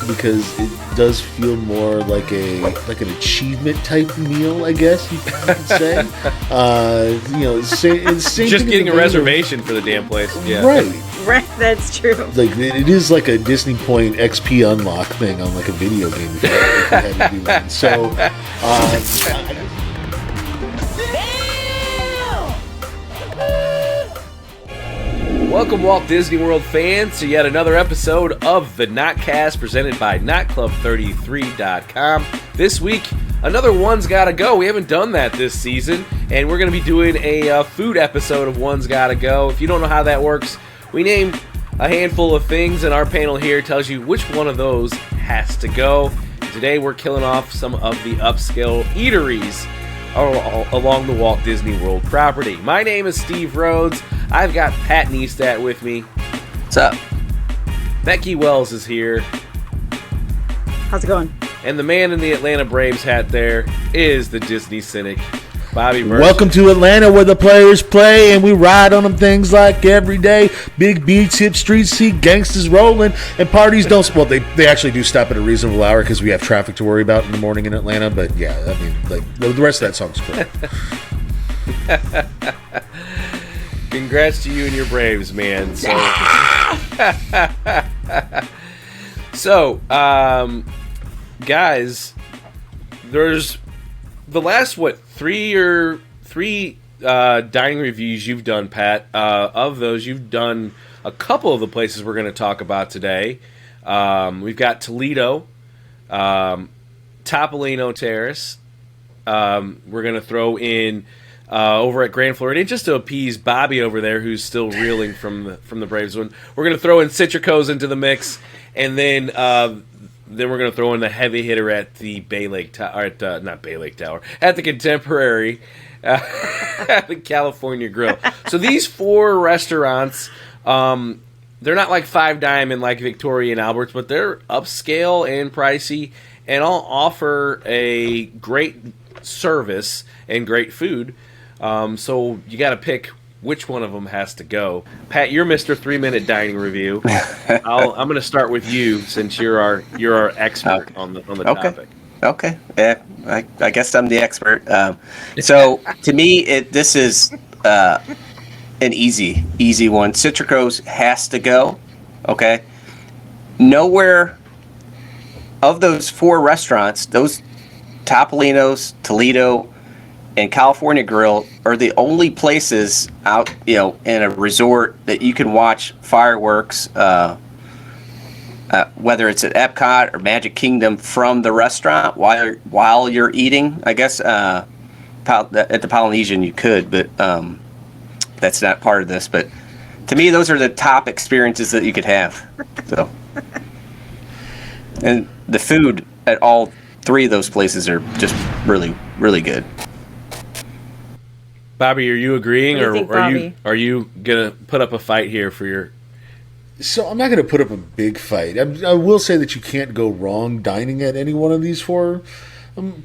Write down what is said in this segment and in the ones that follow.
because it does feel more like an achievement type meal, I guess you could say. Same Just thing getting a reservation for the damn place. Yeah. Right, that's true. Like it is like a Disney Point XP unlock thing on like a video game. If you had to do that. So. Welcome, Walt Disney World fans, to yet another episode of the Knotcast presented by NotClub33.com. This week, another One's Gotta Go. We haven't done that this season, and we're going to be doing a food episode of One's Gotta Go. If you don't know how that works, we named a handful of things, and our panel here tells you which one of those has to go. Today, we're killing off some of the upscale eateries along the Walt Disney World property. My name is Steve Rhodes. I've got Pat Neistat with me. What's up? Becky Wells is here. How's it going? And the man in the Atlanta Braves hat there is the Disney Cynic, Bobby Mercer. Welcome to Atlanta, where the players play and we ride on them things like every day. Big beats, hip streets, see gangsters rolling, and parties don't. Well, they actually do stop at a reasonable hour because we have traffic to worry about in the morning in Atlanta. But yeah, I mean, like the rest of that song's cool. Congrats to you and your Braves, man. So, guys, there's the last three dining reviews you've done, Pat. Of those, you've done a couple of the places we're going to talk about today. We've got Toledo, Topolino Terrace. We're going to throw in over at Grand Floridian just to appease Bobby over there, who's still reeling from the Braves one. We're going to throw in Citrico's into the mix, and then we're going to throw in the heavy hitter at the Bay Lake Tower, at the Contemporary, at the California Grill. So these four restaurants, they're not like Five Diamond like Victoria and Albert's, but they're upscale and pricey, and all offer a great service and great food. So you got to pick which one of them has to go. Pat, you're Mr. 3-minute dining review. I'm going to start with you since you're our expert on the topic. Okay. Yeah, I guess I'm the expert. So to me, this is an easy one. Citrico's has to go. Okay. Nowhere of those four restaurants, those Topolino's, Toledo, and California Grill are the only places out, in a resort that you can watch fireworks, whether it's at Epcot or Magic Kingdom from the restaurant while you're eating. I guess at the Polynesian you could, but that's not part of this. But to me, those are the top experiences that you could have. So, and the food at all three of those places are just really, really good. Bobby, are you agreeing, or Bobby? are you gonna put up a fight here for your? So I'm not going to put up a big fight. I will say that you can't go wrong dining at any one of these four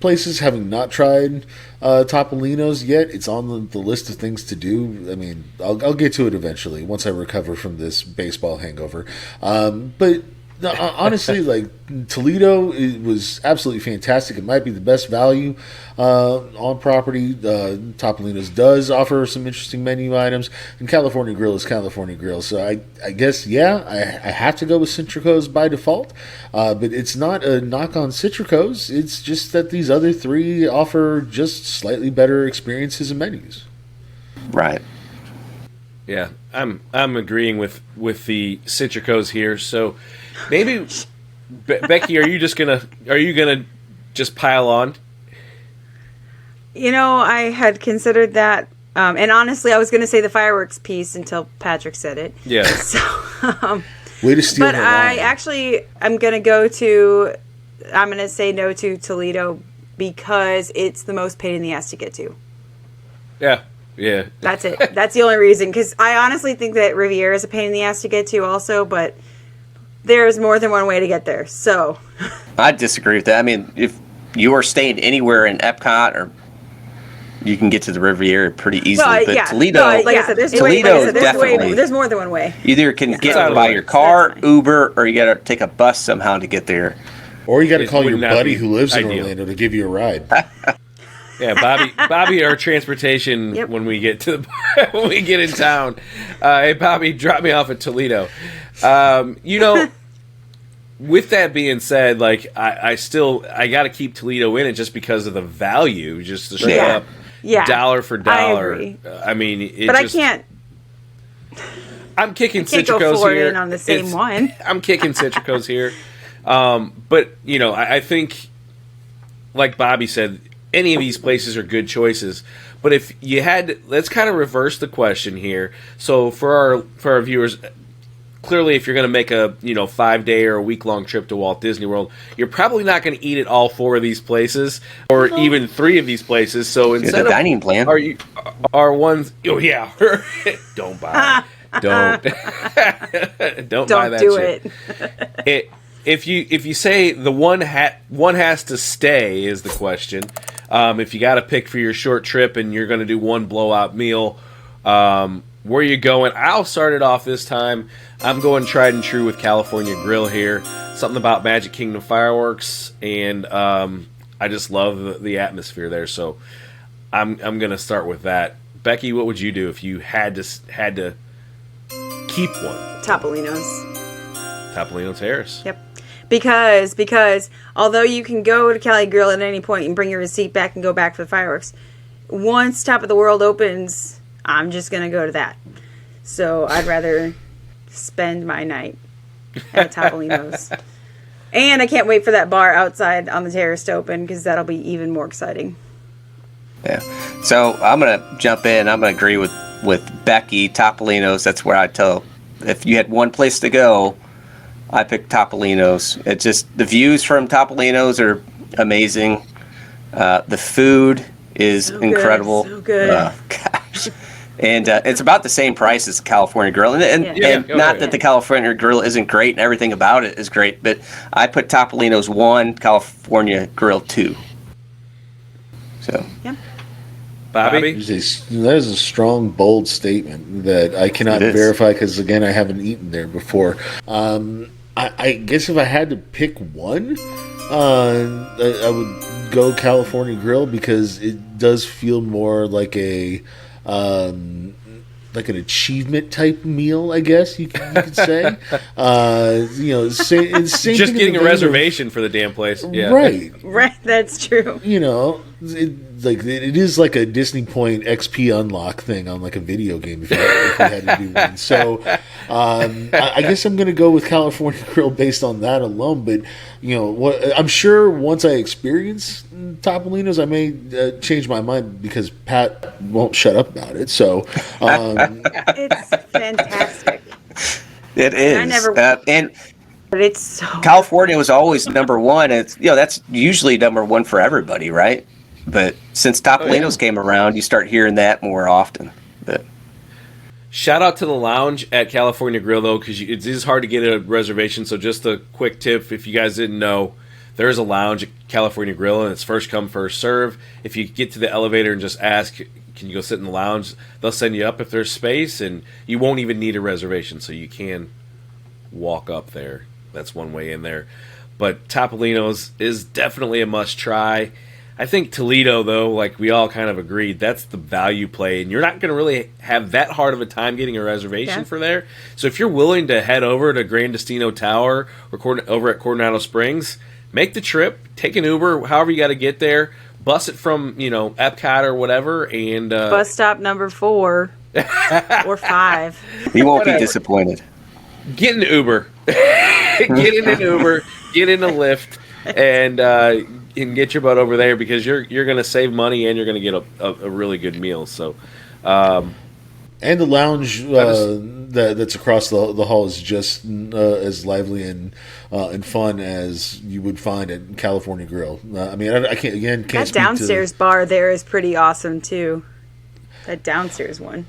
places. Having not tried Topolino's yet, it's on the list of things to do. I mean, I'll get to it eventually once I recover from this baseball hangover. But no, honestly, like Toledo, it was absolutely fantastic. It might be the best value on property. Topolino's does offer some interesting menu items, and California Grill is California Grill. So I guess, I have to go with Citrico's by default. But it's not a knock on Citrico's. It's just that these other three offer just slightly better experiences and menus. Right. Yeah, I'm agreeing with the Citrico's here. So maybe Becky, are you gonna just pile on? I had considered that, and honestly, I was going to say the fireworks piece until Patrick said it. Yeah. So, way to steal. But I'm going to say no to Toledo because it's the most pain in the ass to get to. Yeah. That's it. That's the only reason. Because I honestly think that Riviera is a pain in the ass to get to also, but there's more than one way to get there. So I disagree with that. I mean, if you are staying anywhere in Epcot or you can get to the Riviera pretty easily. Well, but yeah. Toledo, No, like I said, there's definitely. There's more than one way. You either can get Totally. by your car, Uber, or you got to take a bus somehow to get there. Or you got to It call would your not buddy be who lives in ideal. Orlando to give you a ride. Yeah, Bobby, our transportation Yep. when we get to when we get in town. Hey, Bobby, drop me off at Toledo. With that being said, like I got to keep Toledo in it just because of the value, just the straight up dollar for dollar. I agree. I mean, But I can't. I'm kicking Can't go Citrico's four here. in on the same one. I'm kicking Citrico's here. But I think, like Bobby said, any of these places are good choices. But if you let's kind of reverse the question here. So for our viewers, clearly, if you're going to make a 5-day or a week-long trip to Walt Disney World, you're probably not going to eat at all 4 of these places, or even 3 of these places. So instead of dining plan, are ones? Oh yeah, don't buy, don't buy that do shit. If you say the one has to stay is the question. If you got to pick for your short trip and you're going to do one blowout meal, where you going? I'll start it off this time. I'm going tried and true with California Grill here. Something about Magic Kingdom fireworks, and I just love the atmosphere there. So I'm going to start with that. Becky, what would you do if you had to keep one? Topolino Terrace. Yep. Because although you can go to Cali Grill at any point and bring your receipt back and go back for the fireworks, once Top of the World opens, I'm just going to go to that. So I'd rather spend my night at Topolino's. And I can't wait for that bar outside on the terrace to open because that'll be even more exciting. Yeah. So I'm going to jump in. I'm going to agree with Becky. Topolino's, that's where I tell, if you had one place to go, I picked Topolino's. It's just, the views from Topolino's are amazing. The food is incredible. So good. Gosh. And it's about the same price as California Grill. And not that the California Grill isn't great and everything about it is great, but I put Topolino's 1, California Grill 2. So. Yeah. Bobby? That is a strong, bold statement that I cannot verify because, again, I haven't eaten there before. I guess if I had to pick one, I would go California Grill because it does feel more like an achievement type meal, I guess you could say. Same Just getting a reservation for the damn place. Yeah. Right. That's true. It is like a Disney Point XP unlock thing on like a video game if you had to do one. So I guess I'm going to go with California Grill based on that alone. But I'm sure once I experience Topolino's, I may change my mind because Pat won't shut up about it. So it's fantastic. It is. I never. But it's so. California was always number one. It's that's usually number one for everybody, right? But since Topolino's came around, you start hearing that more often. But shout out to the lounge at California Grill though, because it is hard to get a reservation. So just a quick tip, if you guys didn't know, there is a lounge at California Grill, and it's first come first serve. If you get to the elevator and just ask, can you go sit in the lounge, they'll send you up if there's space, and you won't even need a reservation, so you can walk up there. That's one way in there. But Topolino's is definitely a must try. I think Toledo, though, like we all kind of agreed, that's the value play, and you're not going to really have that hard of a time getting a reservation for there. So if you're willing to head over to Gran Destino Tower or over at Coronado Springs, make the trip, take an Uber, however you got to get there, bus it from Epcot or whatever, and bus stop number 4 or 5. You won't be disappointed. Get an Uber, get in an Uber, get in a Lyft, and get your butt over there because you're going to save money and you're going to get a really good meal. So, and the lounge that's across the hall is just as lively and fun as you would find at California Grill. I can't. That downstairs bar there is pretty awesome too. That downstairs one.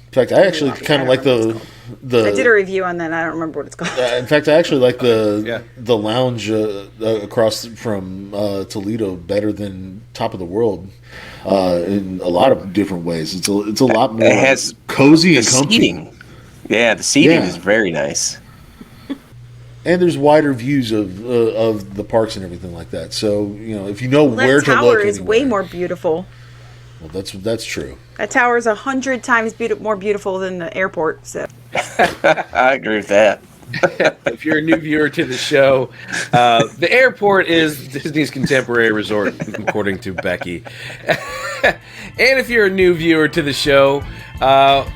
In fact, I actually kind of like the I did a review on that. And I don't remember what it's called. In fact, I actually like the lounge across from Toledo better than Top of the World in a lot of different ways. It's a lot more it has cozy and comfy. Seating. Yeah, the seating is very nice. And there's wider views of the parks and everything like that. So if you know where to look, that tower is way more beautiful. Well, that's true. That tower is 100 times more beautiful than the airport. So I agree with that. If you're a new viewer to the show, the airport is Disney's contemporary resort, according to Becky. And if you're a new viewer to the show,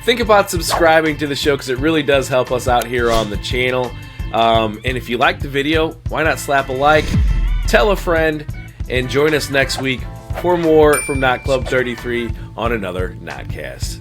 think about subscribing to the show because it really does help us out here on the channel. And if you like the video, why not slap a like, tell a friend, and join us next week for more from Not Club 33 on another Notcast.